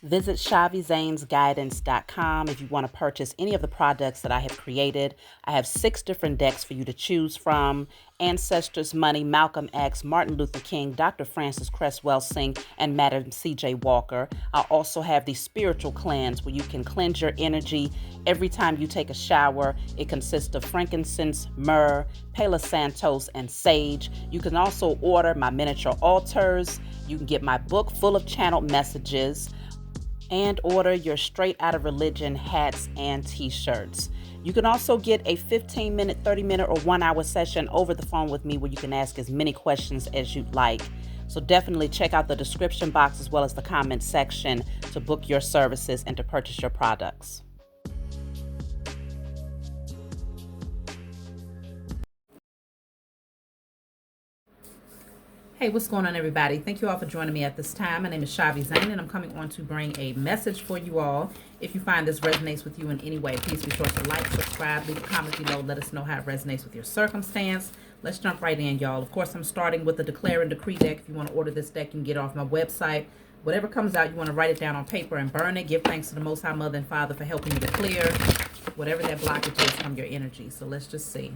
Visit ShaviZanesGuidance.com if you want to purchase any of the products that I have created. I have 6 different decks for you to choose from: Ancestors, Money, Malcolm X, Martin Luther King, Dr. Francis Cresswell Singh, and Madam C.J. Walker. I also have the Spiritual Cleanse, where you can cleanse your energy every time you take a shower. It consists of frankincense, myrrh, Palo Santos, and sage. You can also order my miniature altars. You can get my book full of channeled messages, and order your Straight Outta Religion hats and t-shirts. You can also get a 15-minute, 30-minute, or 1-hour session over the phone with me where you can ask as many questions as you'd like. So definitely check out the description box as well as the comment section to book your services and to purchase your products. Hey, what's going on, everybody? Thank you all for joining me at this time. My name is Shavi Zane, and I'm coming on to bring a message for you all. If you find this resonates with you in any way, please be sure to like, subscribe, leave a comment below. Let us know how it resonates with your circumstance. Let's jump right in, y'all. Of course, I'm starting with the Declare and Decree deck. If you want to order this deck, you can get it off my website. Whatever comes out, you want to write it down on paper and burn it. Give thanks to the Most High Mother and Father for helping you to clear whatever that blockage is from your energy. So let's just see.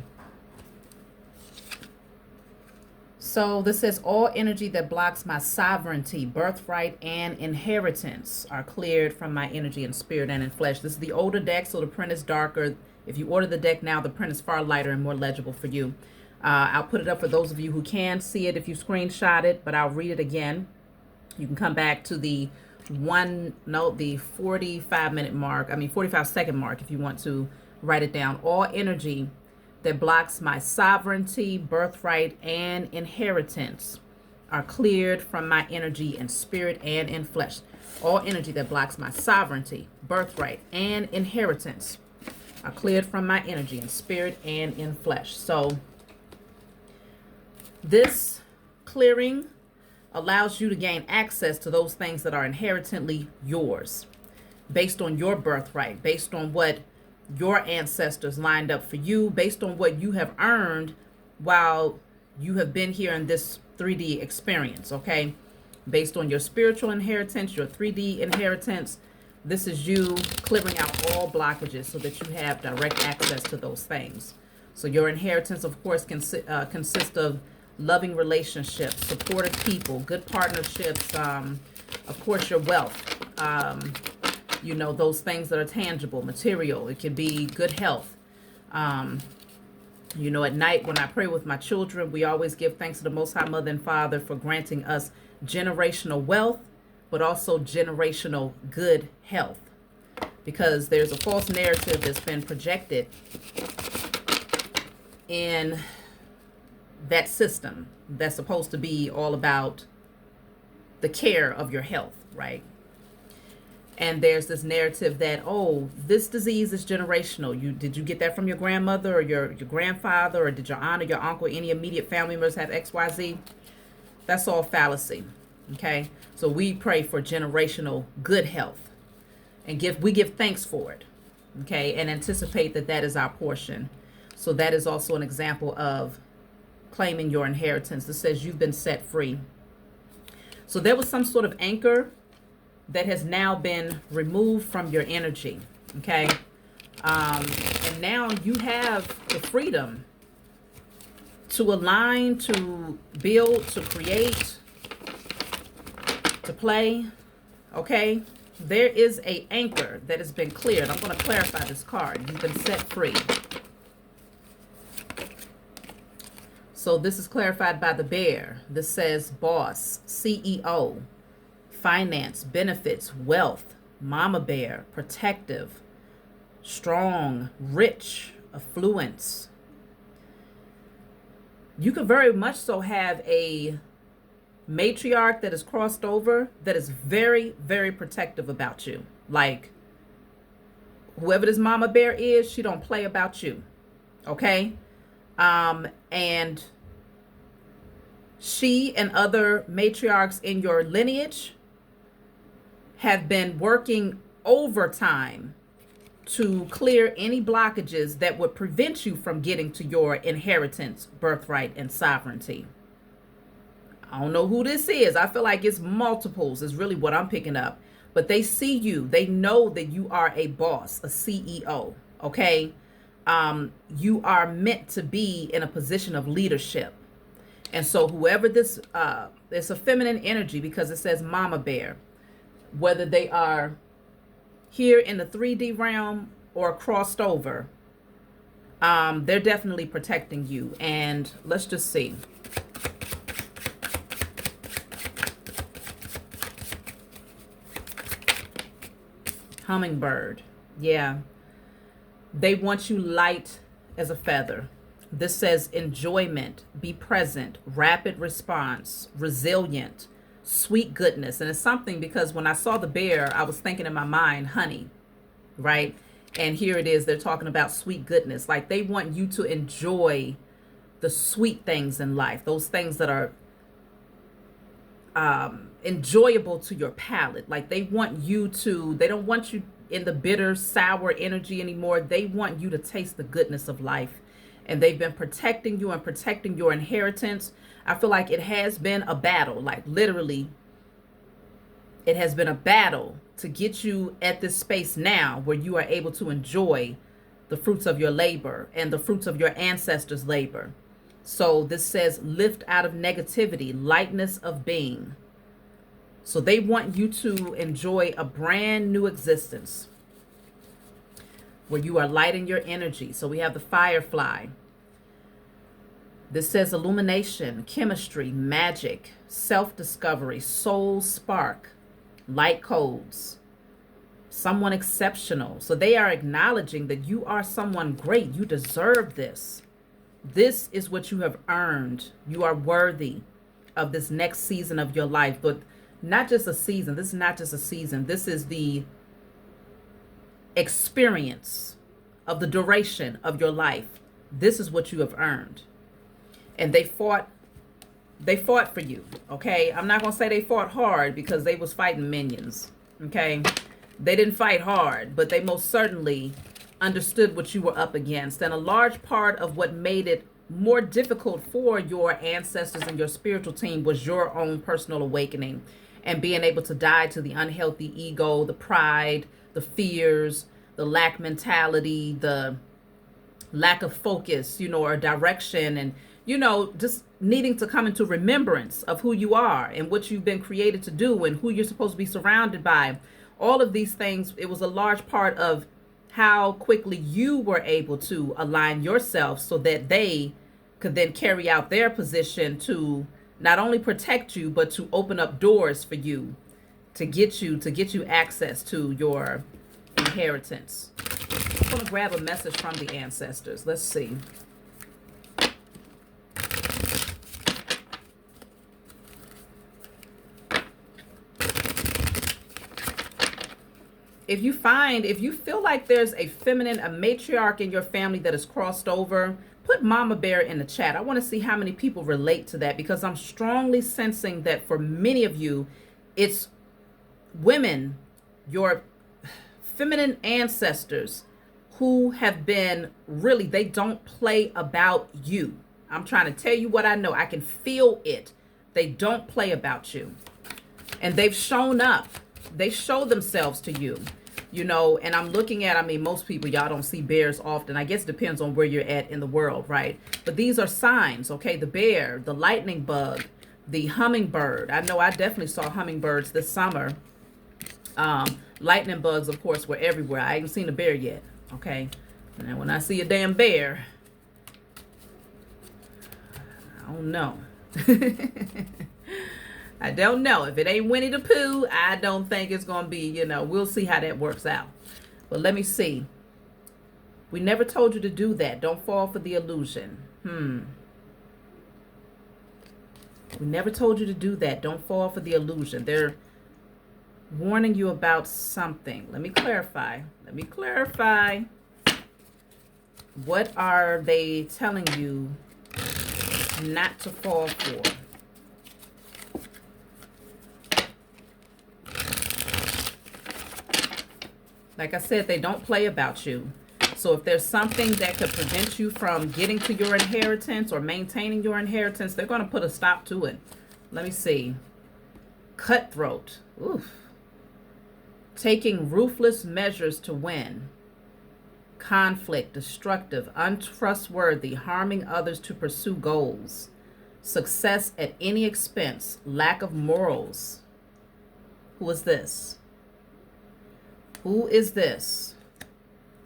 So this says, all energy that blocks my sovereignty, birthright, and inheritance are cleared from my energy in spirit and in flesh. This is the older deck, so the print is darker. If you order the deck now, the print is far lighter and more legible for you. I'll put it up for those of you who can see it if you screenshot it, but I'll read it again. You can come back to the 45-minute mark, 45-second mark if you want to write it down. All energy that blocks my sovereignty, birthright, and inheritance are cleared from my energy in spirit and in flesh. All energy that blocks my sovereignty, birthright, and inheritance are cleared from my energy in spirit and in flesh. So this clearing allows you to gain access to those things that are inherently yours, based on your birthright, based on what your ancestors lined up for you, based on what you have earned while you have been here in this 3D experience, okay? Based on your spiritual inheritance, your 3D inheritance, this is you clearing out all blockages so that you have direct access to those things. So your inheritance, of course, consists of loving relationships, supportive people, good partnerships, of course, your wealth, you know, those things that are tangible, material. It could be good health. You know, at night when I pray with my children, we always give thanks to the Most High Mother and Father for granting us generational wealth, but also generational good health. Because there's a false narrative that's been projected in that system that's supposed to be all about the care of your health, right? And there's this narrative that, oh, this disease is generational. Did you get that from your grandmother or your grandfather, or did your aunt or your uncle, any immediate family members have XYZ? That's all fallacy, okay? So we pray for generational good health, and we give thanks for it, okay? And anticipate that that is our portion. So that is also an example of claiming your inheritance that says you've been set free. So there was some sort of anchor that has now been removed from your energy, okay? And now you have the freedom to align, to build, to create, to play, okay? There is an anchor that has been cleared. I'm going to clarify this card. You've been set free. So this is clarified by the bear. This says boss, CEO, finance, benefits, wealth, mama bear, protective, strong, rich, affluence. You could very much so have a matriarch that is crossed over that is very, very protective about you. Like, whoever this mama bear is, she don't play about you, okay? And she and other matriarchs in your lineage have been working overtime to clear any blockages that would prevent you from getting to your inheritance, birthright, and sovereignty. I don't know who this is. I feel like it's multiples is really what I'm picking up. but they see you. They know that you are a boss, a CEO, okay? You are meant to be in a position of leadership. And so whoever this, it's a feminine energy because it says mama bear, whether they are here in the 3D realm or crossed over, they're definitely protecting you. And let's just see. Hummingbird. Yeah. They want you light as a feather. This says enjoyment, be present, rapid response, resilient, sweet goodness. And it's something because when I saw the bear, I was thinking in my mind, honey, right? And here it is. They're talking about sweet goodness. Like they want you to enjoy the sweet things in life, those things that are enjoyable to your palate. Like they want you to, they don't want you in the bitter, sour energy anymore. They want you to taste the goodness of life. And they've been protecting you and protecting your inheritance. I feel like it has been a battle, like literally it has been a battle to get you at this space now where you are able to enjoy the fruits of your labor and the fruits of your ancestors' labor. So this says lift out of negativity, lightness of being. So they want you to enjoy a brand new existence where you are light in your energy. So we have the firefly. This says illumination, chemistry, magic, self-discovery, soul spark, light codes, someone exceptional. So they are acknowledging that you are someone great. You deserve this. This is what you have earned. You are worthy of this next season of your life. But not just a season. This is not just a season. This is the experience of the duration of your life. This is what you have earned. And they fought for you, okay? I'm not going to say they fought hard because they was fighting minions, okay? They didn't fight hard, but they most certainly understood what you were up against. And a large part of what made it more difficult for your ancestors and your spiritual team was your own personal awakening and being able to die to the unhealthy ego, the pride, the fears, the lack mentality, the lack of focus, or direction, and, just needing to come into remembrance of who you are and what you've been created to do and who you're supposed to be surrounded by. All of these things, it was a large part of how quickly you were able to align yourself so that they could then carry out their position to not only protect you, but to open up doors for you, to get you access to your inheritance. I'm going to grab a message from the ancestors. Let's see. If you feel like there's a feminine, a matriarch in your family that is crossed over, put Mama Bear in the chat. I want to see how many people relate to that, because I'm strongly sensing that for many of you, it's women, your feminine ancestors who have been really, they don't play about you. I'm trying to tell you what I know. I can feel it. They don't play about you. And they've shown up. They show themselves to you, and I'm looking at, most people, y'all don't see bears often. I guess it depends on where you're at in the world, right? But these are signs, okay? The bear, the lightning bug, the hummingbird. I know I definitely saw hummingbirds this summer. Lightning bugs, of course, were everywhere. I ain't seen a bear yet, okay? And when I see a damn bear, I don't know. I don't know. If it ain't Winnie the Pooh, I don't think it's going to be, we'll see how that works out. But let me see. We never told you to do that. Don't fall for the illusion. We never told you to do that. Don't fall for the illusion. They're warning you about something. Let me clarify. What are they telling you not to fall for? Like I said, they don't play about you. So if there's something that could prevent you from getting to your inheritance or maintaining your inheritance, they're going to put a stop to it. Let me see. Cutthroat. Oof. taking ruthless measures to win, conflict, destructive, untrustworthy, harming others to pursue goals, success at any expense, lack of morals. Who is this? Who is this?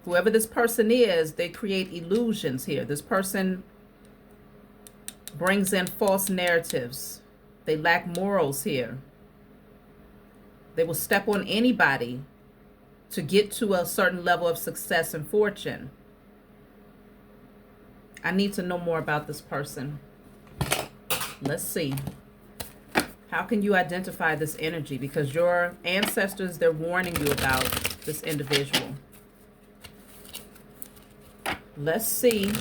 Whoever this person is, they create illusions here. This person brings in false narratives. They lack morals here. They will step on anybody to get to a certain level of success and fortune. I need to know more about this person. Let's see. How can you identify this energy? Because your ancestors, they're warning you about this individual. Let's see.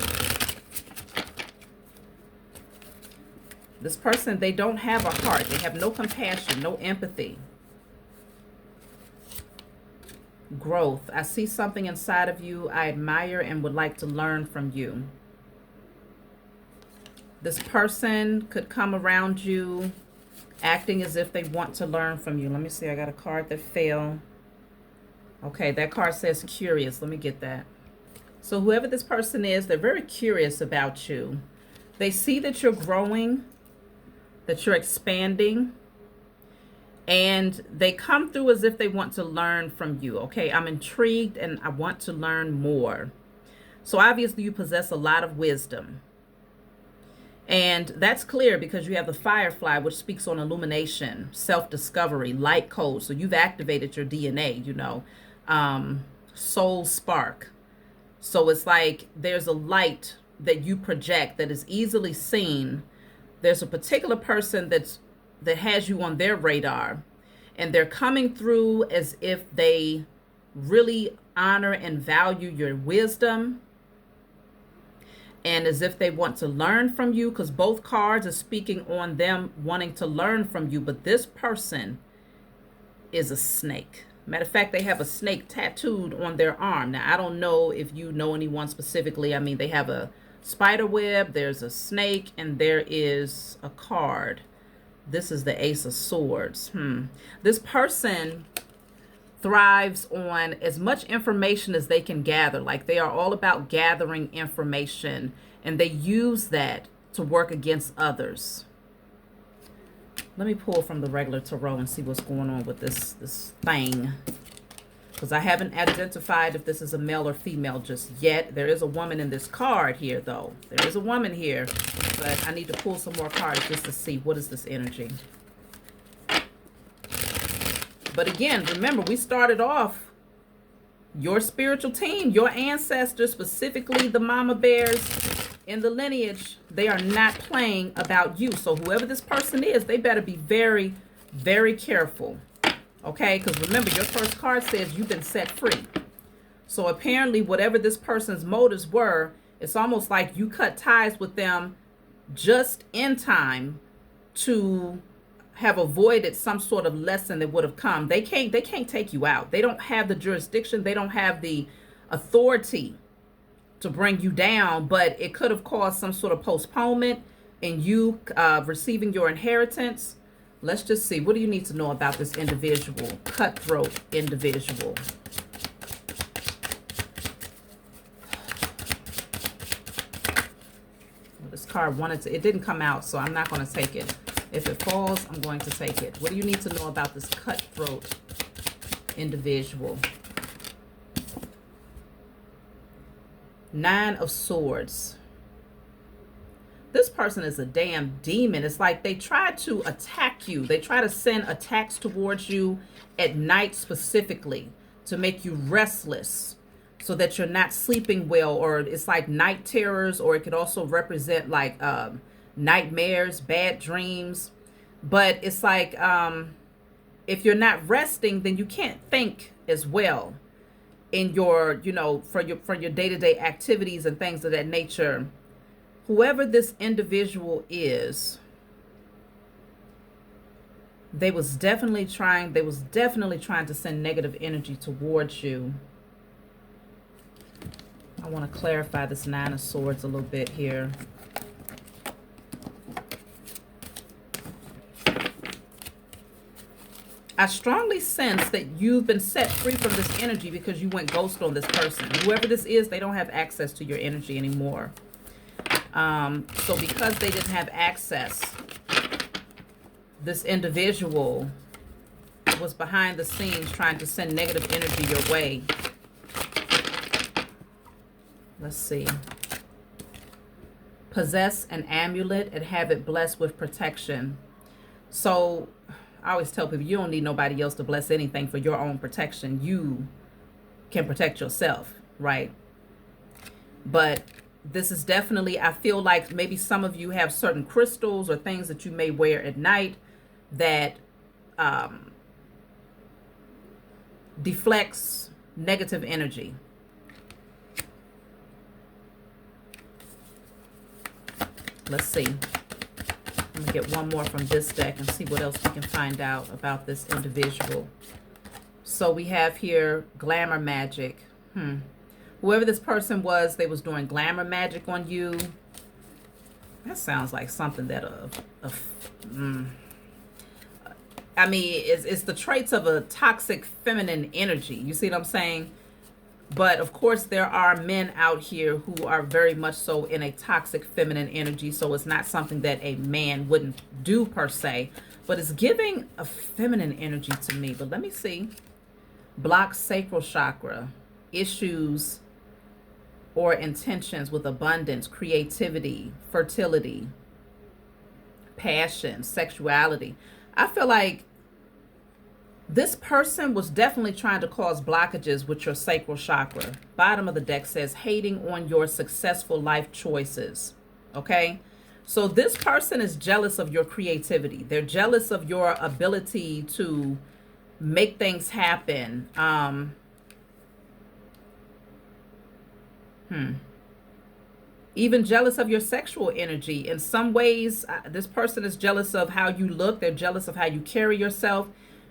This person, they don't have a heart. They have no compassion, no empathy. Growth. I see something inside of you I admire and would like to learn from you. This person could come around you acting as if they want to learn from you. Let me see. I got a card that fell. Okay, that card says curious. Let me get that. So whoever this person is, they're very curious about you. They see that you're growing, that you're expanding, and they come through as if they want to learn from you. Okay, I'm intrigued and I want to learn more. So obviously you possess a lot of wisdom. And that's clear because you have the firefly, which speaks on illumination, self-discovery, light code. So you've activated your DNA, you know, soul spark. So it's like there's a light that you project that is easily seen. There's a particular person that has you on their radar, and they're coming through as if they really honor and value your wisdom, and as if they want to learn from you, because both cards are speaking on them wanting to learn from you. But this person is a snake. Matter of fact, they have a snake tattooed on their arm. Now, I don't know if you know anyone specifically. I mean, they have a spider web, there's a snake, and there is a card. This is the Ace of Swords. This person thrives on as much information as they can gather. Like, they are all about gathering information, and they use that to work against others. Let me pull from the regular tarot and see what's going on with this thing, because I haven't identified if this is a male or female just yet. There is a woman in this card here, though. There is a woman here, but I need to pull some more cards just to see what is this energy. But again, remember, we started off your spiritual team, your ancestors, specifically the mama bears in the lineage. They are not playing about you. So whoever this person is, they better be very, very careful. Okay, because remember, your first card says you've been set free. So apparently, whatever this person's motives were, it's almost like you cut ties with them just in time to have avoided some sort of lesson that would have come. They can't take you out. They don't have the jurisdiction. They don't have the authority to bring you down, but it could have caused some sort of postponement in you receiving your inheritance. Let's just see. What do you need to know about this individual? Cutthroat individual. Well, this card wanted to, it didn't come out, so I'm not going to take it. If it falls, I'm going to take it. What do you need to know about this cutthroat individual? Nine of Swords. This person is a damn demon. It's like they try to attack you. They try to send attacks towards you at night specifically to make you restless so that you're not sleeping well, or it's like night terrors, or it could also represent like nightmares, bad dreams. But it's like if you're not resting, then you can't think as well in your, you know, for your day-to-day activities and things of that nature. Whoever this individual is, they was definitely trying to send negative energy towards you. I want to clarify this Nine of Swords a little bit here. I strongly sense that you've been set free from this energy because you went ghost on this person. Whoever this is, they don't have access to your energy anymore. So because they didn't have access, this individual was behind the scenes trying to send negative energy your way. Let's see. Possess an amulet and have it blessed with protection. So I always tell people, you don't need nobody else to bless anything for your own protection. You can protect yourself, right? But this is definitely, I feel like maybe some of you have certain crystals or things that you may wear at night that deflects negative energy. Let's see. Let me get one more from this deck and see what else we can find out about this individual. So we have here glamour magic. Whoever this person was, they was doing glamour magic on you. That sounds like something that I mean, it's the traits of a toxic feminine energy. You see what I'm saying? But of course, there are men out here who are very much so in a toxic feminine energy. So it's not something that a man wouldn't do per se, but it's giving a feminine energy to me. But let me see. Block sacral chakra, issues or intentions with abundance, creativity, fertility, passion, sexuality. I feel like this person was definitely trying to cause blockages with your sacral chakra. Bottom of the deck says hating on your successful life choices. Okay? So this person is jealous of your creativity. They're jealous of your ability to make things happen. Even jealous of your sexual energy. In some ways, this person is jealous of how you look. They're jealous of how you carry yourself.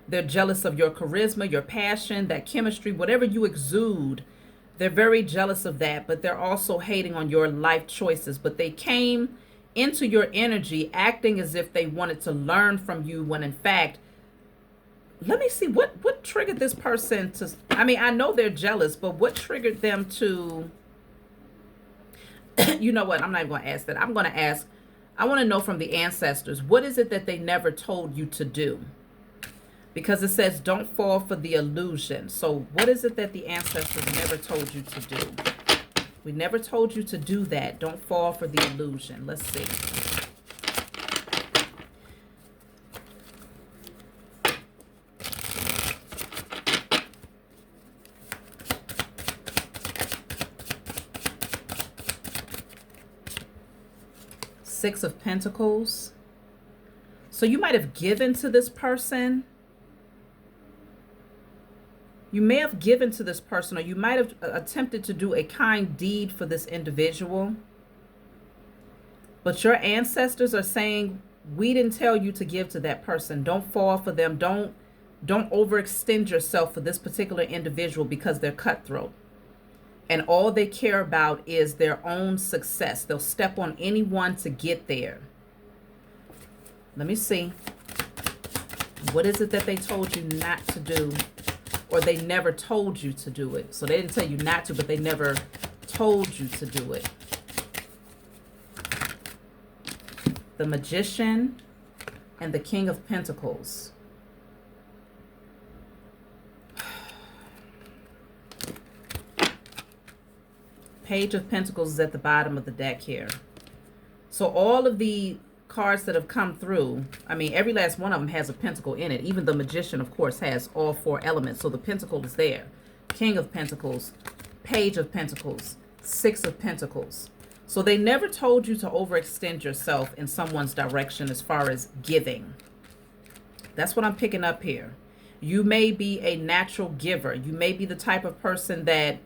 They're jealous of your charisma, your passion, that chemistry, whatever you exude. They're very jealous of that, but they're also hating on your life choices. But they came into your energy acting as if they wanted to learn from you when in fact, let me see, what triggered this person to, I mean, I know they're jealous, but what triggered them to, you know what, I'm not even going to ask that. I'm going to ask, I want to know from the ancestors, what is it that they never told you to do? Because it says, don't fall for the illusion. So what is it that the ancestors never told you to do? We never told you to do that. Don't fall for the illusion. Let's see. Six of Pentacles. So you might have given to this person. You may have given to this person, or you might have attempted to do a kind deed for this individual. But your ancestors are saying, we didn't tell you to give to that person. Don't fall for them. Don't overextend yourself for this particular individual because they're cutthroat. And all they care about is their own success. They'll step on anyone to get there. Let me see. What is it that they told you not to do? Or they never told you to do it. So they didn't tell you not to, but they never told you to do it. The Magician and the King of Pentacles. Page of Pentacles is at the bottom of the deck here. So all of the cards that have come through, I mean, every last one of them has a pentacle in it. Even the Magician, of course, has all four elements. So the pentacle is there. King of Pentacles, Page of Pentacles, Six of Pentacles. So they never told you to overextend yourself in someone's direction as far as giving. That's what I'm picking up here. You may be a natural giver. You may be the type of person that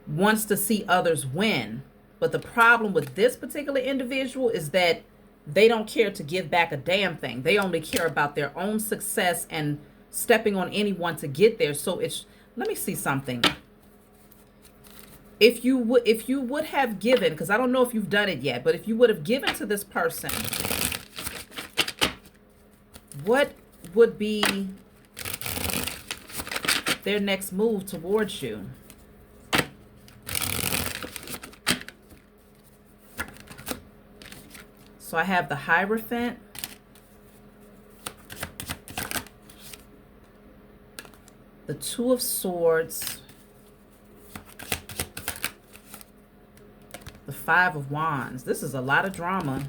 wants to see others win. But the problem with this particular individual is that they don't care to give back a damn thing. They only care about their own success and stepping on anyone to get there. So it's, let me see something. If you would have given, because I don't know if you've done it yet, but if you would have given to this person, what would be their next move towards you? So I have the Hierophant, the Two of Swords, the Five of Wands. This is a lot of drama.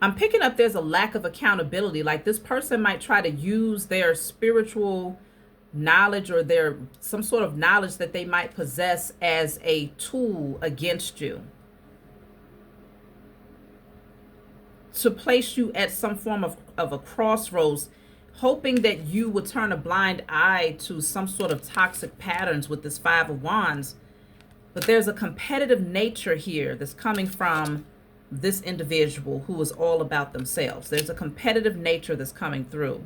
I'm picking up there's a lack of accountability. Like this person might try to use their spiritual knowledge or their some sort of knowledge that they might possess as a tool against you, to place you at some form of a crossroads, hoping that you would turn a blind eye to some sort of toxic patterns with this Five of Wands. But there's a competitive nature here that's coming from this individual who is all about themselves. There's a competitive nature that's coming through.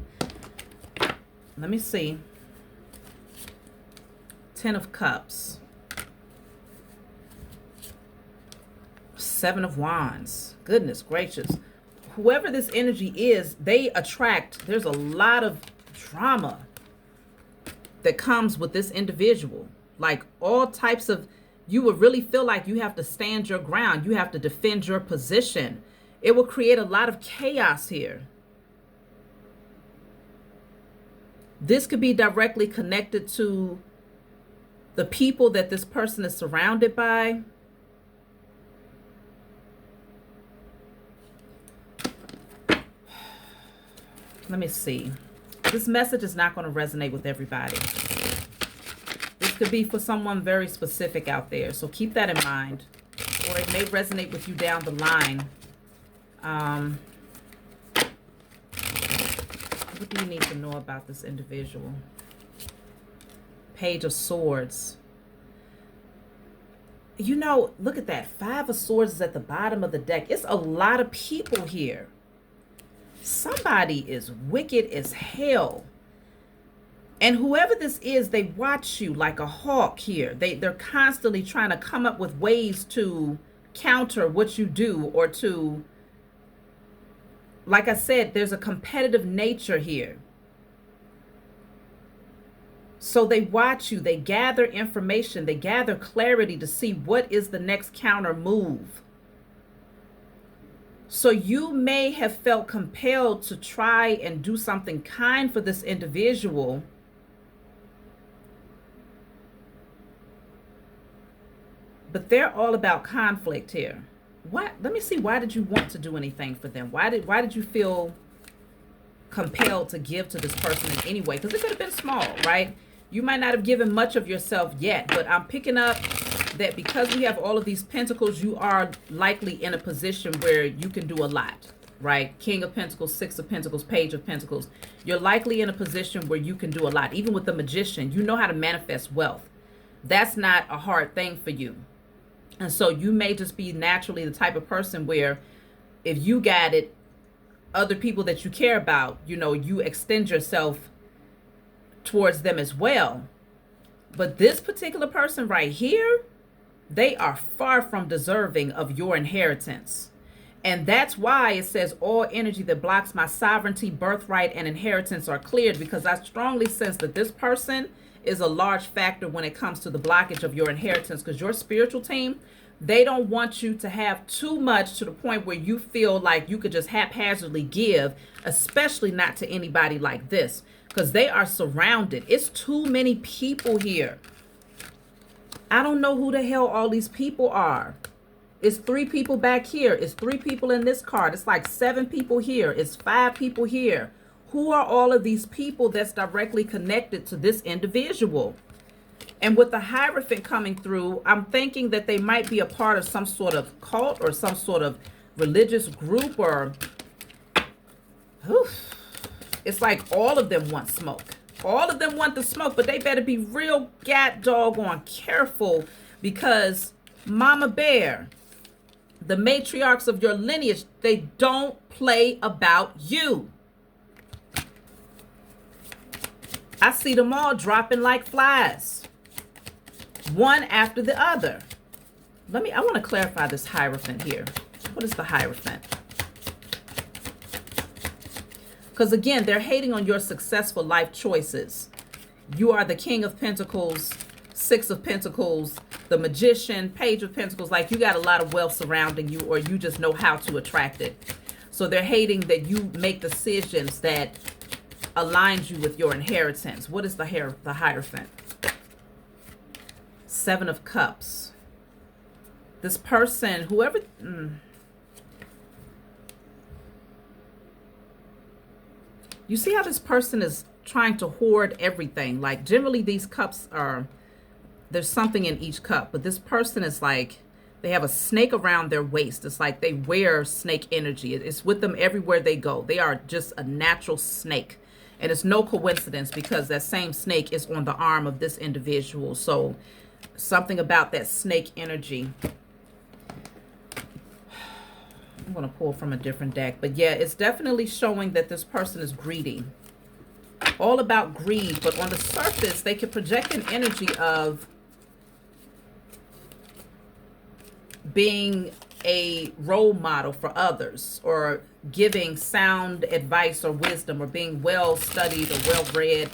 Let me see. Ten of Cups. Seven of Wands. Goodness gracious. Whoever this energy is, they attract. There's a lot of drama that comes with this individual. Like all types of, you would really feel like you have to stand your ground. You have to defend your position. It will create a lot of chaos here. This could be directly connected to the people that this person is surrounded by. Let me see. This message is not going to resonate with everybody. This could be for someone very specific out there. So keep that in mind. Or it may resonate with you down the line. What do you need to know about this individual? Page of Swords. You know, look at that. Five of Swords is at the bottom of the deck. It's a lot of people here. Somebody is wicked as hell. And whoever this is, they watch you like a hawk here. They're constantly trying to come up with ways to counter what you do, or to, like I said, there's a competitive nature here. So they watch you, they gather information, they gather clarity to see what is the next counter move. So you may have felt compelled to try and do something kind for this individual, but they're all about conflict here. What? Let me see. Why did you want to do anything for them? Why did you feel compelled to give to this person in any way? Because it could have been small, right? You might not have given much of yourself yet, but I'm picking up that because we have all of these pentacles, you are likely in a position where you can do a lot, right? King of Pentacles, Six of Pentacles, Page of Pentacles. You're likely in a position where you can do a lot. Even with the Magician, you know how to manifest wealth. That's not a hard thing for you. And so you may just be naturally the type of person where if you got it, other people that you care about, you know, you extend yourself towards them as well. But this particular person right here, they are far from deserving of your inheritance. And that's why it says all energy that blocks my sovereignty, birthright, and inheritance are cleared, because I strongly sense that this person is a large factor when it comes to the blockage of your inheritance, because your spiritual team, they don't want you to have too much to the point where you feel like you could just haphazardly give, especially not to anybody like this, because they are surrounded. It's too many people here. I don't know who the hell all these people are. It's 3 people back here. It's 3 people in this card. It's like 7 people here. It's 5 people here. Who are all of these people that's directly connected to this individual? And with the Hierophant coming through, I'm thinking that they might be a part of some sort of cult or some sort of religious group, or it's like all of them want smoke. All of them want the smoke, but they better be real doggone careful, because Mama Bear, the matriarchs of your lineage, they don't play about you. I see them all dropping like flies, one after the other. I want to clarify this Hierophant here. What is the Hierophant? Because again, they're hating on your successful life choices. You are the King of Pentacles, Six of Pentacles, the Magician, Page of Pentacles. Like you got a lot of wealth surrounding you, or you just know how to attract it. So they're hating that you make decisions that aligns you with your inheritance. What is the Hierophant? Seven of Cups. This person, whoever... You see how this person is trying to hoard everything? Like generally these cups are... There's something in each cup. But this person is like... They have a snake around their waist. It's like they wear snake energy. It's with them everywhere they go. They are just a natural snake. And it's no coincidence because that same snake is on the arm of this individual. So something about that snake energy. I'm going to pull from a different deck. But yeah, it's definitely showing that this person is greedy. All about greed. But on the surface, they can project an energy of being a role model for others, or giving sound advice or wisdom, or being well studied or well read.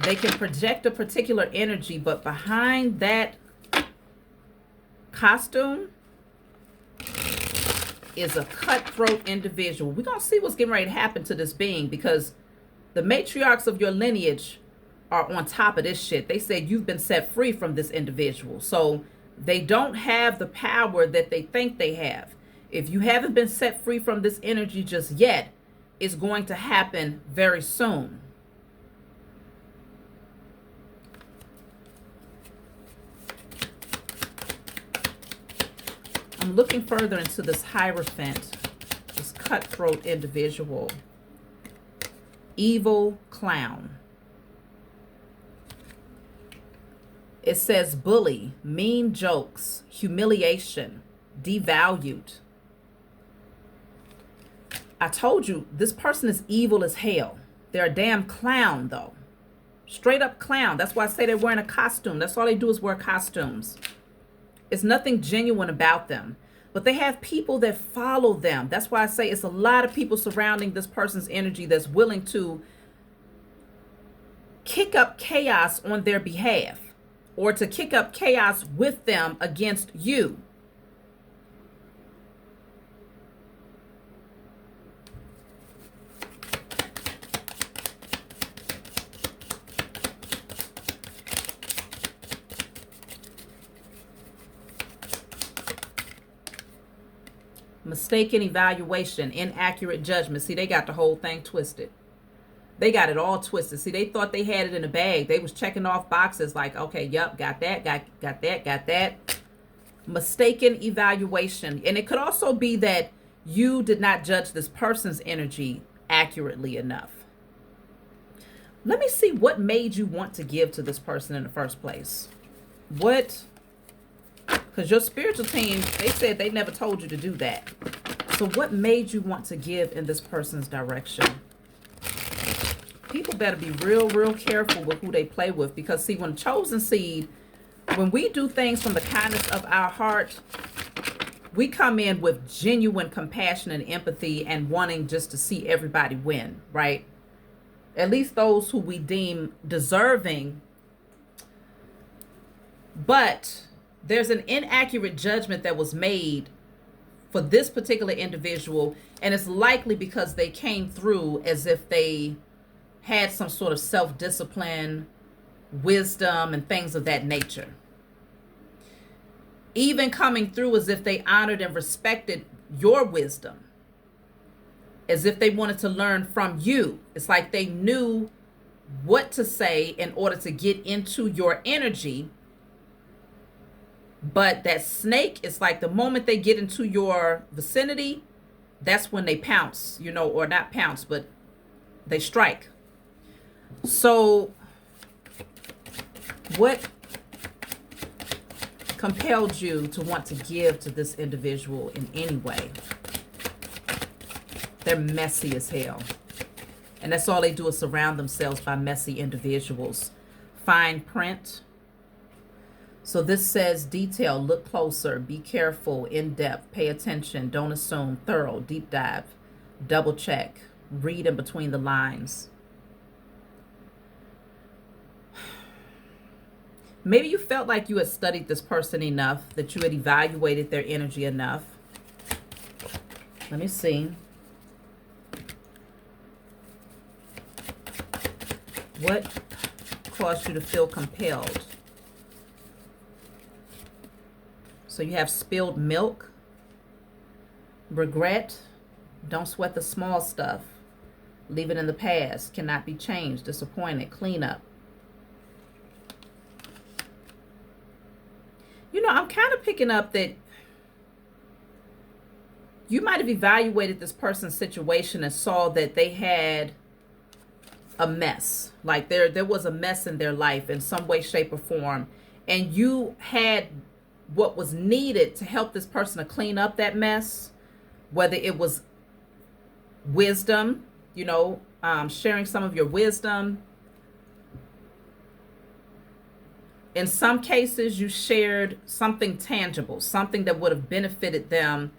They can project a particular energy, but behind that costume is a cutthroat individual. We're going to see what's getting ready to happen to this being, because the matriarchs of your lineage are on top of this shit. They said you've been set free from this individual. So they don't have the power that they think they have. If you haven't been set free from this energy just yet, it's going to happen very soon. I'm looking further into this Hierophant, this cutthroat individual. Evil clown. It says bully, mean jokes, humiliation, devalued. I told you, this person is evil as hell. They're a damn clown, though. Straight up clown. That's why I say they're wearing a costume. That's all they do is wear costumes. It's nothing genuine about them. But they have people that follow them. That's why I say it's a lot of people surrounding this person's energy that's willing to kick up chaos on their behalf, or to kick up chaos with them against you. Mistaken evaluation, inaccurate judgment. See, they got the whole thing twisted. They got it all twisted. See, they thought they had it in a bag. They was checking off boxes like, okay, yep, got that, got that. Mistaken evaluation. And it could also be that you did not judge this person's energy accurately enough. Let me see what made you want to give to this person in the first place. What? Because your spiritual team, they said they never told you to do that. So what made you want to give in this person's direction? People better be real careful with who they play with, because see, when chosen seed, when we do things from the kindness of our heart, we come in with genuine compassion and empathy and wanting just to see everybody win, right? At least those who we deem deserving. But there's an inaccurate judgment that was made for this particular individual, and it's likely because they came through as if they had some sort of self-discipline, wisdom, and things of that nature. Even coming through as if they honored and respected your wisdom, as if they wanted to learn from you. It's like they knew what to say in order to get into your energy. But that snake, it's like the moment they get into your vicinity, that's when they pounce, you know, or not pounce, but they strike. So what compelled you to want to give to this individual in any way? They're messy as hell. And that's all they do is surround themselves by messy individuals. Fine print. So this says detail, look closer, be careful, in depth, pay attention, don't assume, thorough, deep dive, double check, read in between the lines. Maybe you felt like you had studied this person enough, that you had evaluated their energy enough. Let me see. What caused you to feel compelled? So you have spilled milk, regret, don't sweat the small stuff, leave it in the past, cannot be changed, disappointed, clean up. You know, I'm kind of picking up that you might have evaluated this person's situation and saw that they had a mess. Like there was a mess in their life in some way, shape, or form. And you had what was needed to help this person to clean up that mess, whether it was wisdom, you know, sharing some of your wisdom. In some cases, you shared something tangible, something that would have benefited them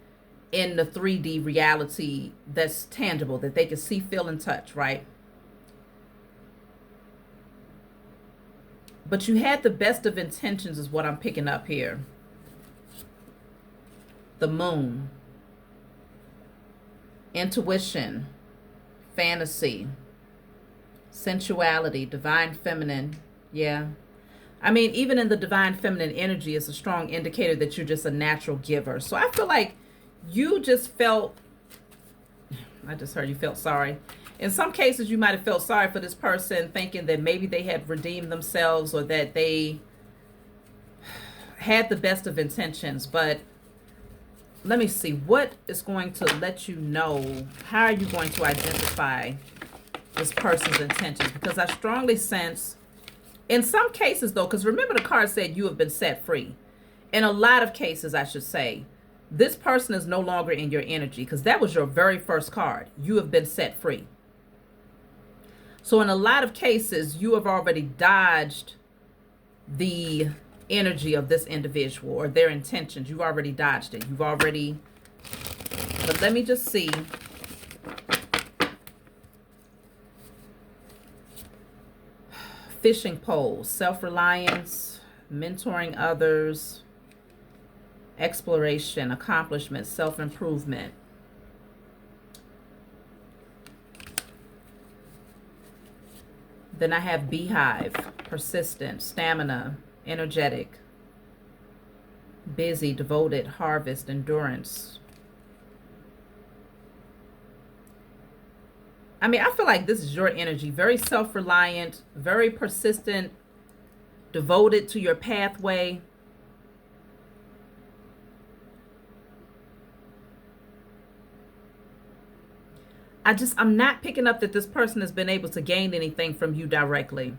in the 3D reality that's tangible, that they can see, feel, and touch, right? But you had the best of intentions is what I'm picking up here. The moon, intuition, fantasy, sensuality, divine feminine. Yeah. I mean, even in the divine feminine energy, it's a strong indicator that you're just a natural giver. So I feel like you just felt, I just heard you felt sorry. In some cases, you might have felt sorry for this person, thinking that maybe they had redeemed themselves or that they had the best of intentions. But let me see, what is going to let you know? How are you going to identify this person's intentions? Because I strongly sense, in some cases though, because remember the card said you have been set free. In a lot of cases, I should say, this person is no longer in your energy, because that was your very first card. You have been set free. So in a lot of cases, you have already dodged the energy of this individual or their intentions. You've already dodged it. You've already, but let me just see. Fishing poles, self-reliance, mentoring others, exploration, accomplishment, self-improvement. Then I have beehive, persistent, stamina, energetic, busy, devoted, harvest, endurance. I mean, I feel like this is your energy. Very self-reliant, very persistent, devoted to your pathway. I'm not picking up that this person has been able to gain anything from you directly.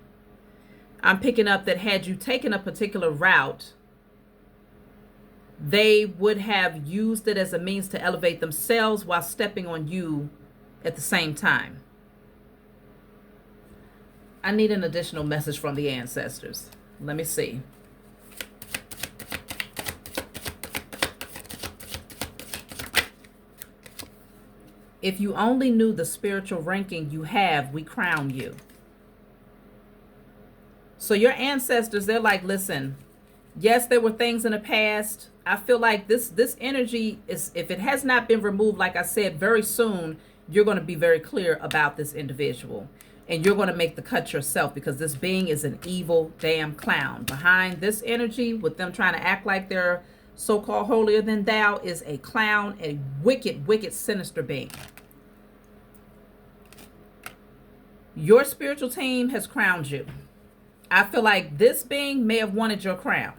I'm picking up that had you taken a particular route, they would have used it as a means to elevate themselves while stepping on you at the same time. I need an additional message from the ancestors. Let me see. If you only knew the spiritual ranking you have, we crown you. So your ancestors, they're like, listen, yes, there were things in the past. I feel like this energy is, if it has not been removed, like I said, very soon, you're going to be very clear about this individual. And you're going to make the cut yourself, because this being is an evil damn clown. Behind this energy, with them trying to act like they're so-called holier than thou, is a clown, a wicked, wicked, sinister being. Your spiritual team has crowned you. I feel like this being may have wanted your crown.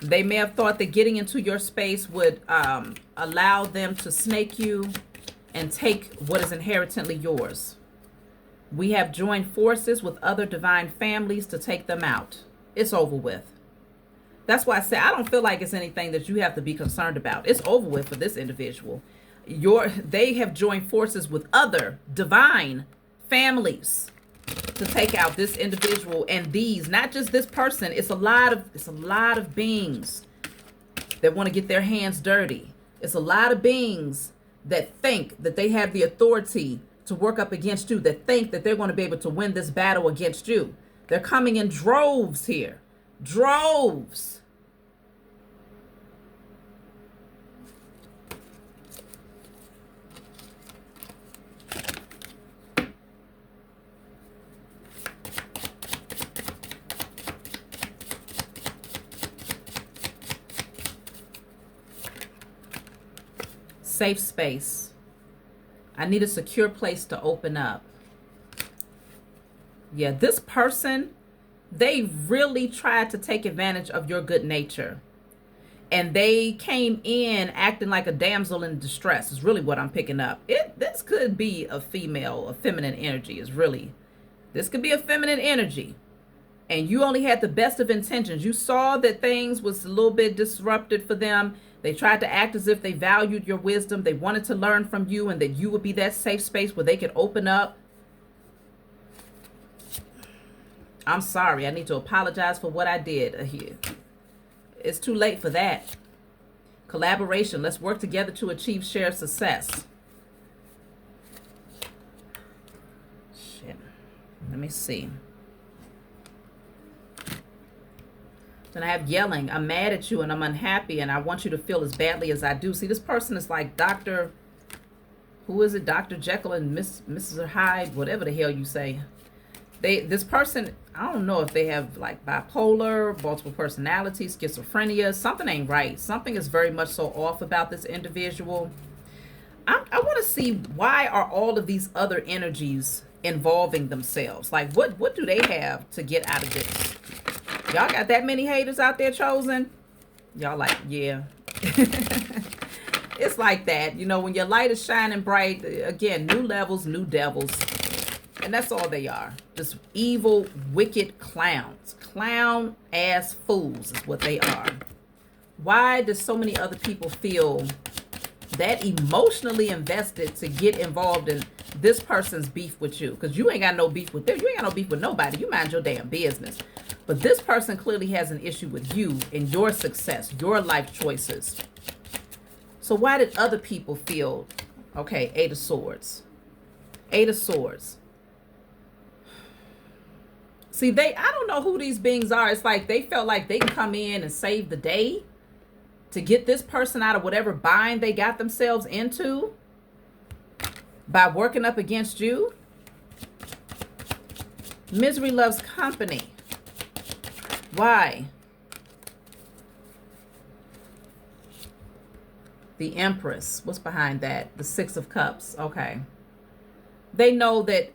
They may have thought that getting into your space would allow them to snake you and take what is inherently yours. We have joined forces with other divine families to take them out. It's over with. That's why I say I don't feel like it's anything that you have to be concerned about. It's over with for this individual. They have joined forces with other divine families to take out this individual and these, not just this person. It's a lot of beings that want to get their hands dirty. It's a lot of beings that think that they have the authority to work up against you, that think that they're going to be able to win this battle against you. They're coming in droves here. Droves. Safe space. I need a secure place to open up. Yeah, this person, they really tried to take advantage of your good nature. And they came in acting like a damsel in distress is really what I'm picking up. This could be a female, a feminine energy is really. This could be a feminine energy. And you only had the best of intentions. You saw that things was a little bit disrupted for them. They tried to act as if they valued your wisdom. They wanted to learn from you and that you would be that safe space where they could open up. I'm sorry. I need to apologize for what I did here. It's too late for that. Collaboration. Let's work together to achieve shared success. Shit. Let me see. Then I have yelling. I'm mad at you and I'm unhappy and I want you to feel as badly as I do. See, this person is like Dr. Who is it? Dr. Jekyll and Mrs. Hyde, whatever the hell you say. This person, I don't know if they have like bipolar, multiple personality, schizophrenia. Something ain't right. Something is very much so off about this individual. I want to see, why are all of these other energies involving themselves? Like, what do they have to get out of this? Y'all got that many haters out there, Chosen? Y'all like, yeah. It's like that. You know, when your light is shining bright, again, new levels, new devils. And that's all they are. Just evil, wicked clowns. Clown-ass fools is what they are. Why does so many other people feel that emotionally invested to get involved in this person's beef with you? Because you ain't got no beef with them. You ain't got no beef with nobody. You mind your damn business. But this person clearly has an issue with you and your success, your life choices. So why did other people feel, okay, Eight of Swords. Eight of Swords. See, I don't know who these beings are. It's like they felt like they can come in and save the day to get this person out of whatever bind they got themselves into by working up against you. Misery loves company. Why? The Empress. What's behind that? The Six of Cups. Okay. They know that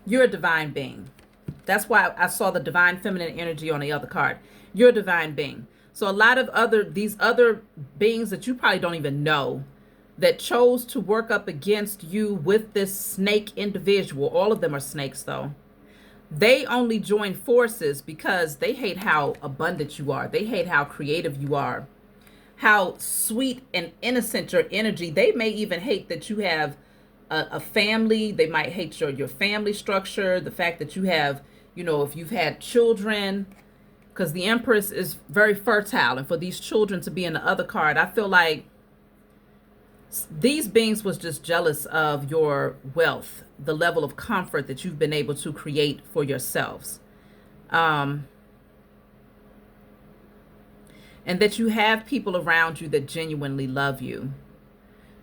you're a divine being. That's why I saw the divine feminine energy on the other card. You're a divine being. So a lot of these other beings that you probably don't even know that chose to work up against you with this snake individual. All of them are snakes though. They only join forces because they hate how abundant you are. They hate how creative you are, how sweet and innocent your energy. They may even hate that you have a family. They might hate your family structure, the fact that you have, you know, if you've had children, because the Empress is very fertile. And for these children to be in the other card, I feel like these beings was just jealous of your wealth, the level of comfort that you've been able to create for yourselves. And that you have people around you that genuinely love you.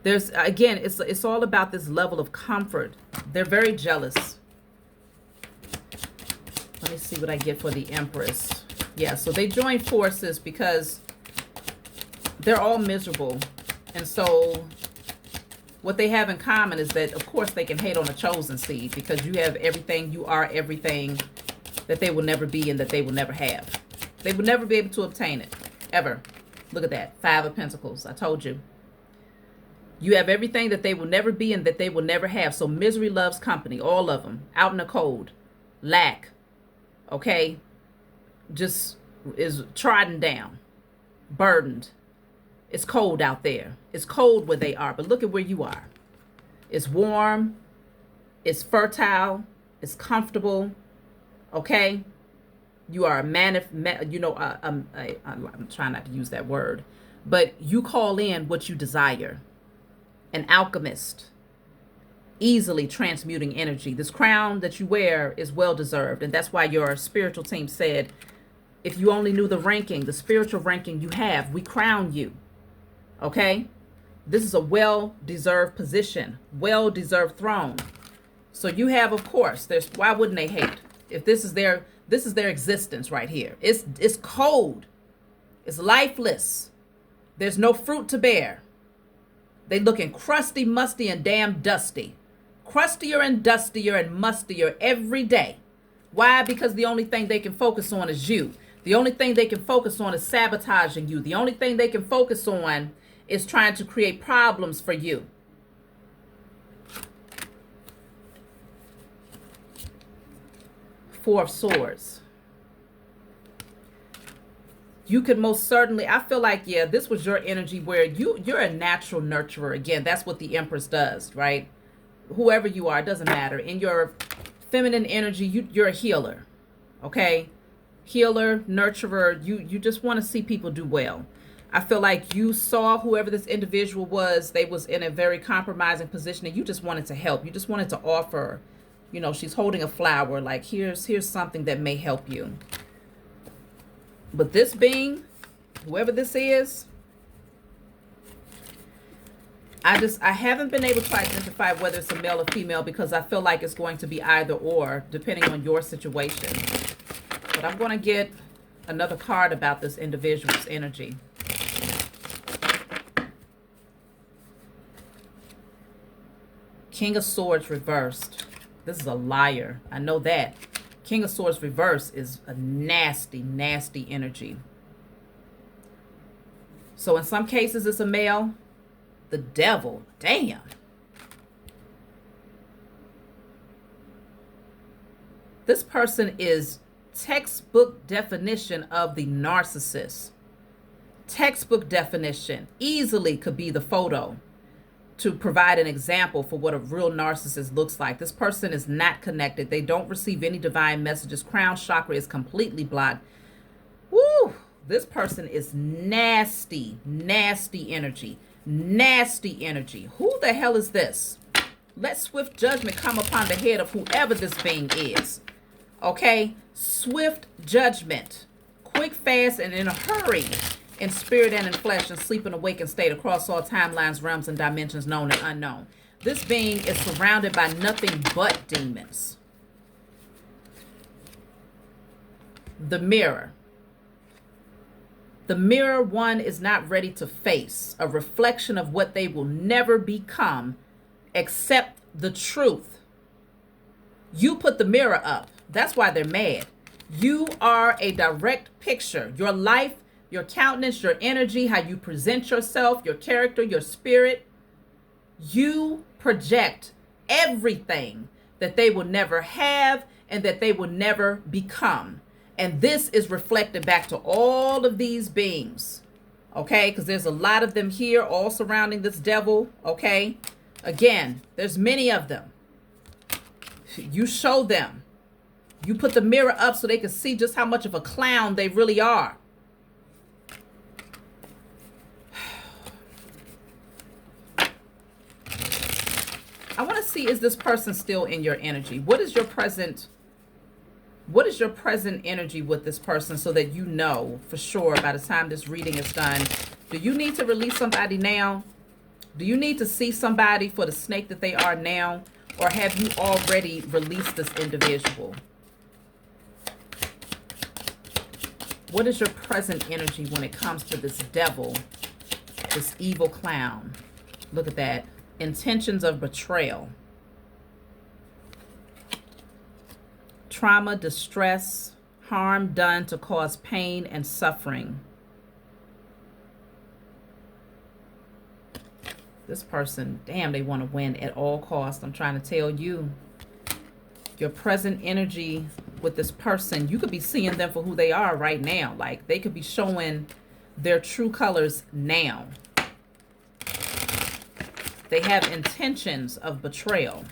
There's, again, it's all about this level of comfort. They're very jealous. Let me see what I get for the Empress. Yeah, so they join forces because they're all miserable. And so what they have in common is that, of course, they can hate on a chosen seed because you have everything, you are everything that they will never be and that they will never have. They will never be able to obtain it, ever. Look at that, Five of Pentacles. I told you. You have everything that they will never be and that they will never have. So misery loves company, all of them. Out in the cold, lack, okay? Just is trodden down, burdened. It's cold out there. It's cold where they are, but look at where you are. It's warm. It's fertile. is comfortable. Okay. You are a I'm trying not to use that word, but you call in what you desire. An alchemist, easily transmuting energy. This crown that you wear is well deserved, and that's why your spiritual team said, if you only knew the ranking, the spiritual ranking you have, we crown you. Okay? This is a well-deserved position, well-deserved throne. So you have, of course, why wouldn't they hate? If this is their existence right here. It's cold. It's lifeless. There's no fruit to bear. They looking crusty, musty, and damn dusty. Crustier and dustier and mustier every day. Why? Because the only thing they can focus on is you. The only thing they can focus on is sabotaging you. The only thing they can focus on is trying to create problems for you. Four of Swords. You could most certainly, I feel like, yeah, this was your energy where you're a natural nurturer. Again, that's what the Empress does, right? Whoever you are, it doesn't matter. In your feminine energy, you're a healer, okay? Healer, nurturer, you just want to see people do well. I feel like you saw whoever this individual was, they was in a very compromising position, and you just wanted to help. You just wanted to offer, you know, she's holding a flower, like here's something that may help you. But this being, whoever this is, I haven't been able to identify whether it's a male or female, because I feel like it's going to be either or, depending on your situation. But I'm going to get another card about this individual's energy. King of Swords reversed. This is a liar. I know that. King of Swords reverse is a nasty, nasty energy. So in some cases it's a male. The devil, damn. This person is textbook definition of the narcissist. Textbook definition. Easily could be the photo to provide an example for what a real narcissist looks like. This person is not connected. They don't receive any divine messages. Crown chakra is completely blocked. Woo! This person is nasty, nasty energy. Nasty energy. Who the hell is this? Let swift judgment come upon the head of whoever this being is. Okay? Swift judgment. Quick, fast, and in a hurry. In spirit and in flesh, and sleep and awake and state across all timelines, realms, and dimensions known and unknown. This being is surrounded by nothing but demons. The mirror. The mirror one is not ready to face, a reflection of what they will never become except the truth. You put the mirror up. That's why they're mad. You are a direct picture. Your life, your countenance, your energy, how you present yourself, your character, your spirit. You project everything that they will never have and that they will never become. And this is reflected back to all of these beings. Okay? Because there's a lot of them here all surrounding this devil. Okay? Again, there's many of them. You show them. You put the mirror up so they can see just how much of a clown they really are. I want to see, is this person still in your energy? What is your present energy with this person, so that you know for sure by the time this reading is done? Do you need to release somebody now? Do you need to see somebody for the snake that they are now? Or have you already released this individual? What is your present energy when it comes to this devil, this evil clown? Look at that. Intentions of betrayal. Trauma, distress, harm done to cause pain and suffering. This person, damn, they want to win at all costs. I'm trying to tell you. Your present energy with this person, you could be seeing them for who they are right now. Like, they could be showing their true colors now. They have intentions of betrayal.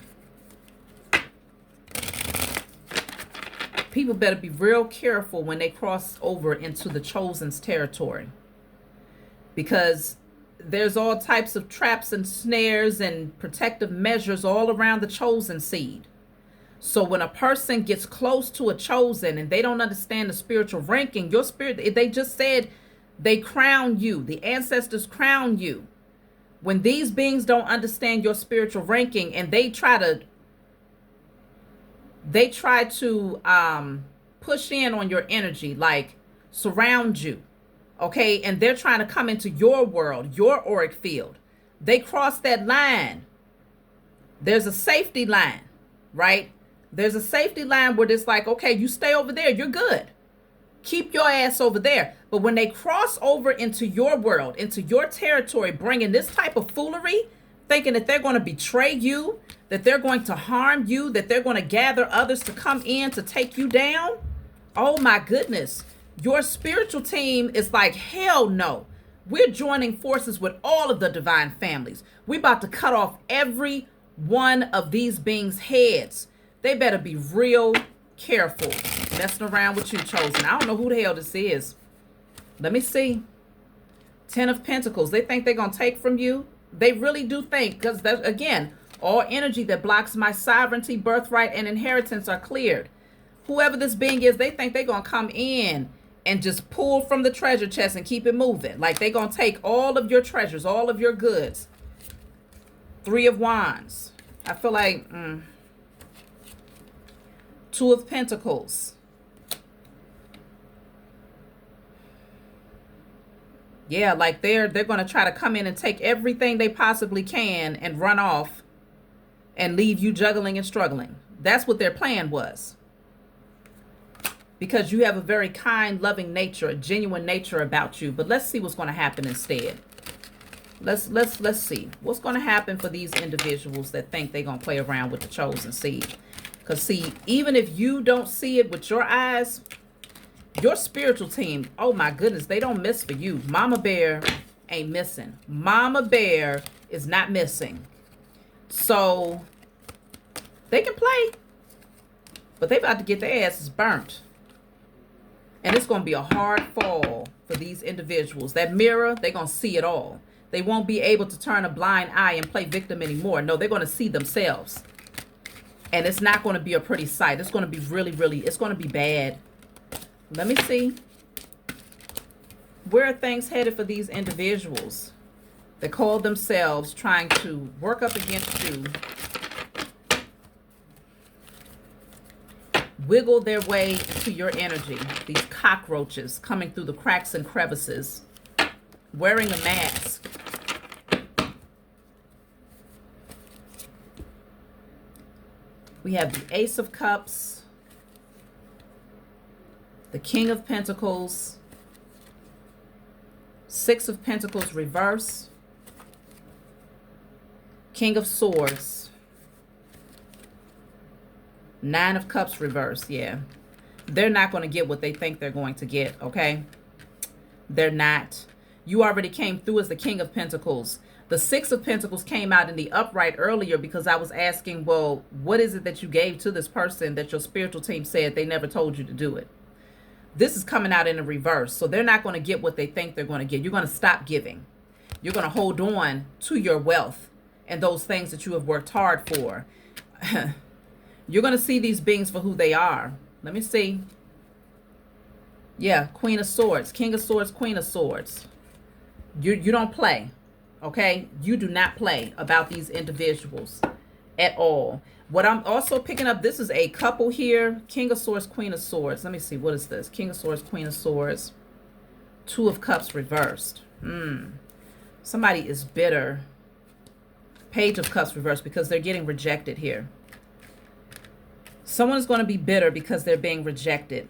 People better be real careful when they cross over into the chosen's territory, because there's all types of traps and snares and protective measures all around the chosen seed. So when a person gets close to a chosen and they don't understand the spiritual ranking, your spirit, they just said they crown you. The ancestors crown you. When these beings don't understand your spiritual ranking and they try to push in on your energy, like surround you, okay, and they're trying to come into your world, your auric field. They cross that line. There's a safety line, right? There's a safety line where it's like, okay, you stay over there, you're good. Keep your ass over there. But when they cross over into your world, into your territory, bringing this type of foolery, thinking that they're going to betray you, that they're going to harm you, that they're going to gather others to come in to take you down, oh my goodness. Your spiritual team is like, hell no. We're joining forces with all of the divine families. We're about to cut off every one of these beings' heads. They better be real careful messing around with you, chosen. I don't know who the hell this is. Let me see. 10 of Pentacles. They think they're going to take from you. They really do think, because again, all energy that blocks my sovereignty, birthright, and inheritance are cleared. Whoever this being is, they think they're going to come in and just pull from the treasure chest and keep it moving. Like they're going to take all of your treasures, all of your goods. 3 of Wands. I feel like 2 of Pentacles. Yeah, like they're going to try to come in and take everything they possibly can and run off and leave you juggling and struggling. That's what their plan was. Because you have a very kind, loving nature, a genuine nature about you. But let's see what's going to happen instead. Let's see what's going to happen for these individuals that think they're going to play around with the chosen seed. Because see, even if you don't see it with your eyes, your spiritual team, oh my goodness, they don't miss for you. Mama Bear ain't missing. Mama Bear is not missing. So they can play, but they about to get their asses burnt. And it's going to be a hard fall for these individuals. That mirror, they're going to see it all. They won't be able to turn a blind eye and play victim anymore. No, they're going to see themselves. And it's not going to be a pretty sight. It's going to be really, really, it's going to be bad. Let me see. Where are things headed for these individuals that call themselves trying to work up against you, wiggle their way into your energy? These cockroaches coming through the cracks and crevices, wearing a mask. We have the Ace of Cups, the King of Pentacles, 6 of Pentacles reverse, King of Swords, 9 of Cups reverse. Yeah, they're not going to get what they think they're going to get, okay? They're not. You already came through as the King of Pentacles. The 6 of Pentacles came out in the upright earlier because I was asking, well, what is it that you gave to this person that your spiritual team said they never told you to do it? This is coming out in the reverse. So they're not going to get what they think they're going to get. You're going to stop giving. You're going to hold on to your wealth and those things that you have worked hard for. You're going to see these beings for who they are. Let me see. Yeah, Queen of Swords, King of Swords, Queen of Swords. You don't play. Okay, you do not play about these individuals at all. What I'm also picking up, this is a couple here. King of Swords, Queen of Swords. Let me see, what is this? King of Swords, Queen of Swords. 2 of Cups reversed. Somebody is bitter. Page of Cups reversed because they're getting rejected here. Someone is going to be bitter because they're being rejected.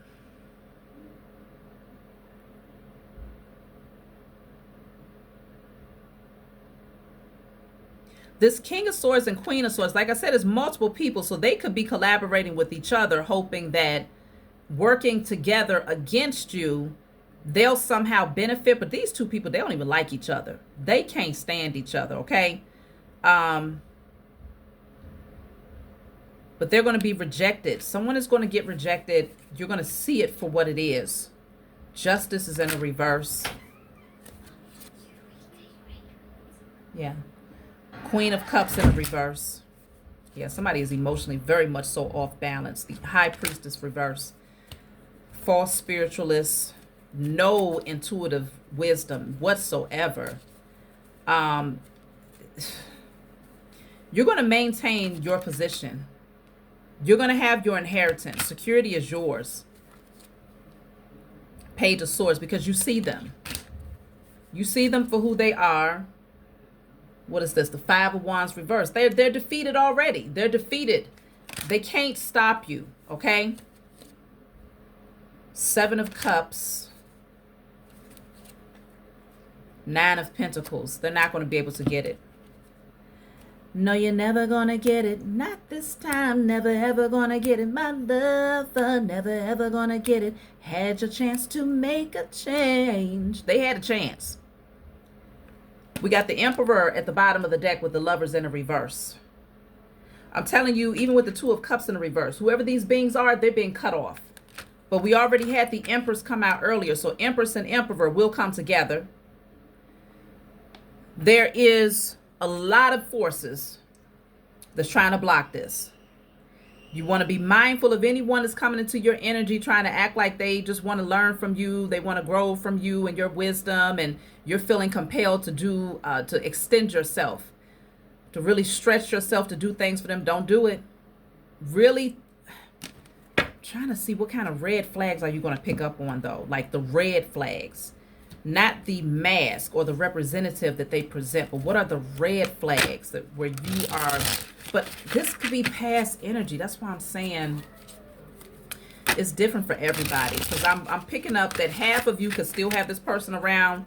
This King of Swords and Queen of Swords, like I said, is multiple people. So they could be collaborating with each other, hoping that working together against you, they'll somehow benefit. But these two people, they don't even like each other. They can't stand each other, okay? But they're going to be rejected. Someone is going to get rejected. You're going to see it for what it is. Justice is in the reverse. Yeah. Queen of Cups in the reverse. Yeah, somebody is emotionally very much so off balance. The High Priestess reverse. False spiritualist. No intuitive wisdom whatsoever. You're going to maintain your position. You're going to have your inheritance. Security is yours. Page of Swords, because you see them. You see them for who they are. What is this? The Five of Wands reverse. They're defeated already. They're defeated. They can't stop you, okay? Seven of Cups. Nine of Pentacles. They're not going to be able to get it. No, you're never gonna get it. Not this time. Never ever gonna get it. My lover, never ever gonna get it. Had your chance to make a change. They had a chance. We got the Emperor at the bottom of the deck with the Lovers in the reverse. I'm telling you, even with the Two of Cups in the reverse, whoever these beings are, they're being cut off. But we already had the Empress come out earlier. So Empress and Emperor will come together. There is a lot of forces that's trying to block this. You want to be mindful of anyone that's coming into your energy trying to act like they just want to learn from you. They want to grow from you and your wisdom, and you're feeling compelled to do, to extend yourself, to really stretch yourself to do things for them. Don't do it. Really trying to see what kind of red flags are you going to pick up on, though? Like the red flags. Not the mask or the representative that they present, but what are the red flags that where you are? But this could be past energy. That's why I'm saying it's different for everybody. Because I'm picking up that half of you could still have this person around,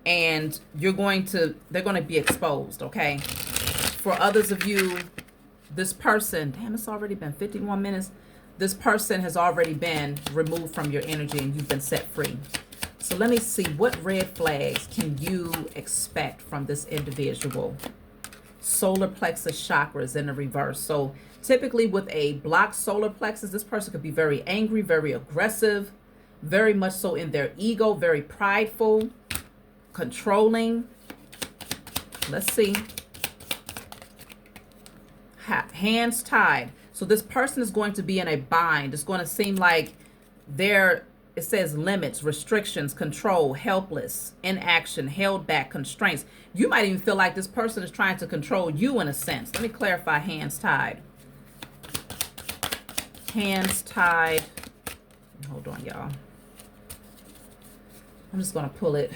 and they're going to be exposed. Okay. For others of you, this person, damn, it's already been 51 minutes. This person has already been removed from your energy, and you've been set free. So let me see, what red flags can you expect from this individual? Solar plexus chakras in the reverse. So typically with a blocked solar plexus, this person could be very angry, very aggressive, very much so in their ego, very prideful, controlling. Let's see. Hands tied. So this person is going to be in a bind. It's going to seem like it says limits, restrictions, control, helpless, inaction, held back, constraints. You might even feel like this person is trying to control you in a sense. Let me clarify hands tied. Hands tied. Hold on, y'all. I'm just going to pull it.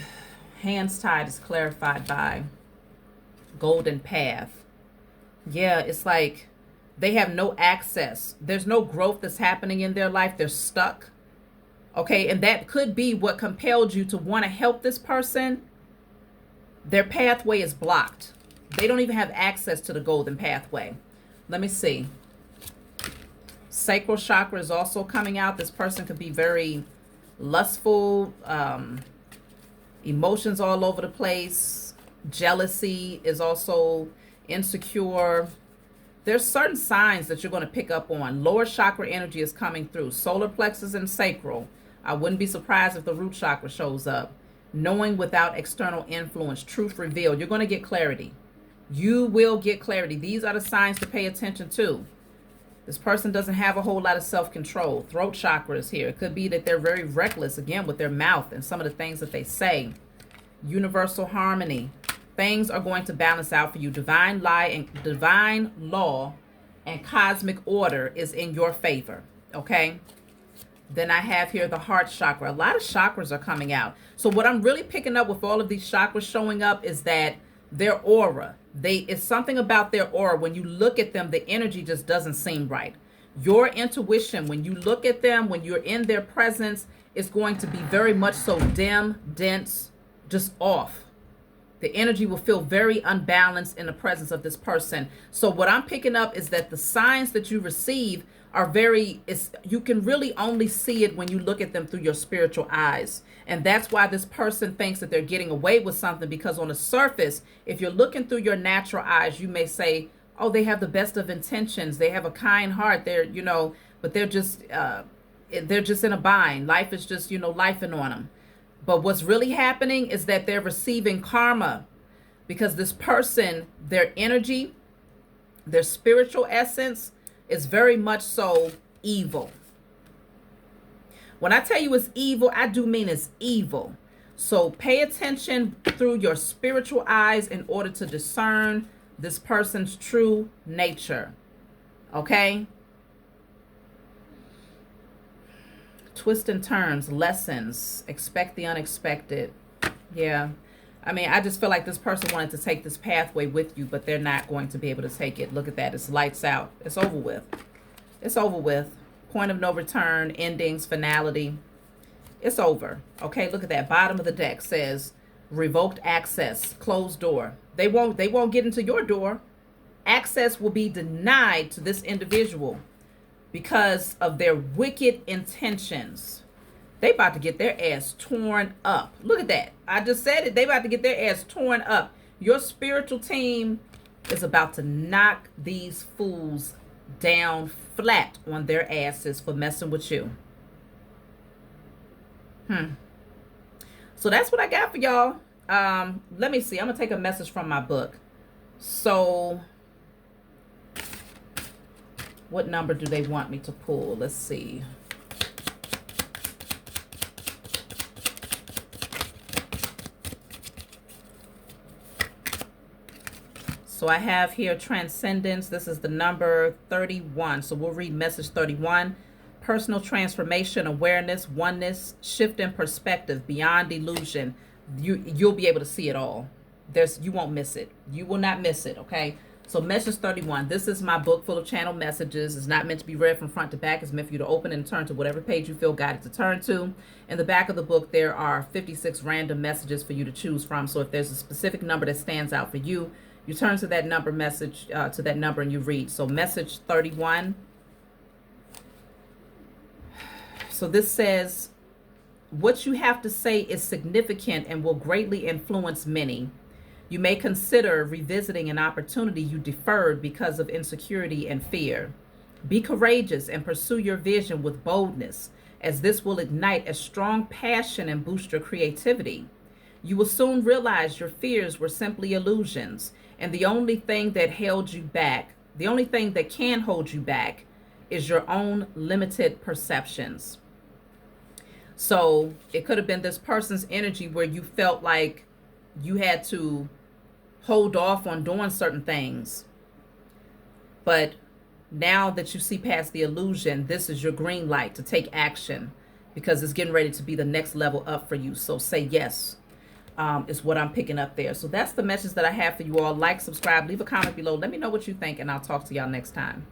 Hands tied is clarified by golden path. Yeah, it's like they have no access. There's no growth that's happening in their life. They're stuck. Okay, and that could be what compelled you to want to help this person. Their pathway is blocked. They don't even have access to the golden pathway. Let me see. Sacral chakra is also coming out. This person could be very lustful, emotions all over the place. Jealousy is also insecure. There's certain signs that you're going to pick up on. Lower chakra energy is coming through. Solar plexus and sacral. I wouldn't be surprised if the root chakra shows up. Knowing without external influence. Truth revealed. You're going to get clarity. You will get clarity. These are the signs to pay attention to. This person doesn't have a whole lot of self-control. Throat chakra is here. It could be that they're very reckless, again, with their mouth and some of the things that they say. Universal harmony. Things are going to balance out for you. Divine law and cosmic order is in your favor. Okay? Then I have here the heart chakra. A lot of chakras are coming out. So what I'm really picking up with all of these chakras showing up is that their aura. It's something about their aura. When you look at them, the energy just doesn't seem right. Your intuition, when you look at them, when you're in their presence, is going to be very much so dim, dense, just off. The energy will feel very unbalanced in the presence of this person. So what I'm picking up is that the signs that you receive are you can really only see it when you look at them through your spiritual eyes. And that's why this person thinks that they're getting away with something, because on the surface, if you're looking through your natural eyes, you may say, oh, they have the best of intentions. They have a kind heart. They're, but they're just in a bind. Life is just, lifing on them. But what's really happening is that they're receiving karma because this person, their energy, their spiritual essence is very much so evil. When I tell you it's evil, I do mean it's evil. So pay attention through your spiritual eyes in order to discern this person's true nature. Okay? Twists and turns, lessons, expect the unexpected. Yeah. I mean, I just feel like this person wanted to take this pathway with you, but they're not going to be able to take it. Look at that. It's lights out. It's over with. It's over with. Point of no return, endings, finality. It's over. Okay, look at that. Bottom of the deck says revoked access, closed door. They won't get into your door. Access will be denied to this individual because of their wicked intentions. They about to get their ass torn up. Look at that. I just said it. They about to get their ass torn up. Your spiritual team is about to knock these fools down flat on their asses for messing with you. So that's what I got for y'all. Let me see. I'm gonna take a message from my book. So what number do they want me to pull? Let's see. So I have here Transcendence. This is the number 31. So we'll read message 31. Personal transformation, awareness, oneness, shift in perspective, beyond illusion. You'll be able to see it all. You won't miss it. You will not miss it, okay? So message 31. This is my book full of channel messages. It's not meant to be read from front to back. It's meant for you to open and turn to whatever page you feel guided to turn to. In the back of the book, there are 56 random messages for you to choose from. So if there's a specific number that stands out for you, you turn to that number and you read. So message 31. So this says, what you have to say is significant and will greatly influence many. You may consider revisiting an opportunity you deferred because of insecurity and fear. Be courageous and pursue your vision with boldness, as this will ignite a strong passion and boost your creativity. You will soon realize your fears were simply illusions, and the only thing that held you back, the only thing that can hold you back, is your own limited perceptions. So it could have been this person's energy where you felt like you had to hold off on doing certain things. But now that you see past the illusion, this is your green light to take action, because it's getting ready to be the next level up for you. So say yes, is what I'm picking up there. So that's the message that I have for you all. Like, subscribe, leave a comment below. Let me know what you think, and I'll talk to y'all next time.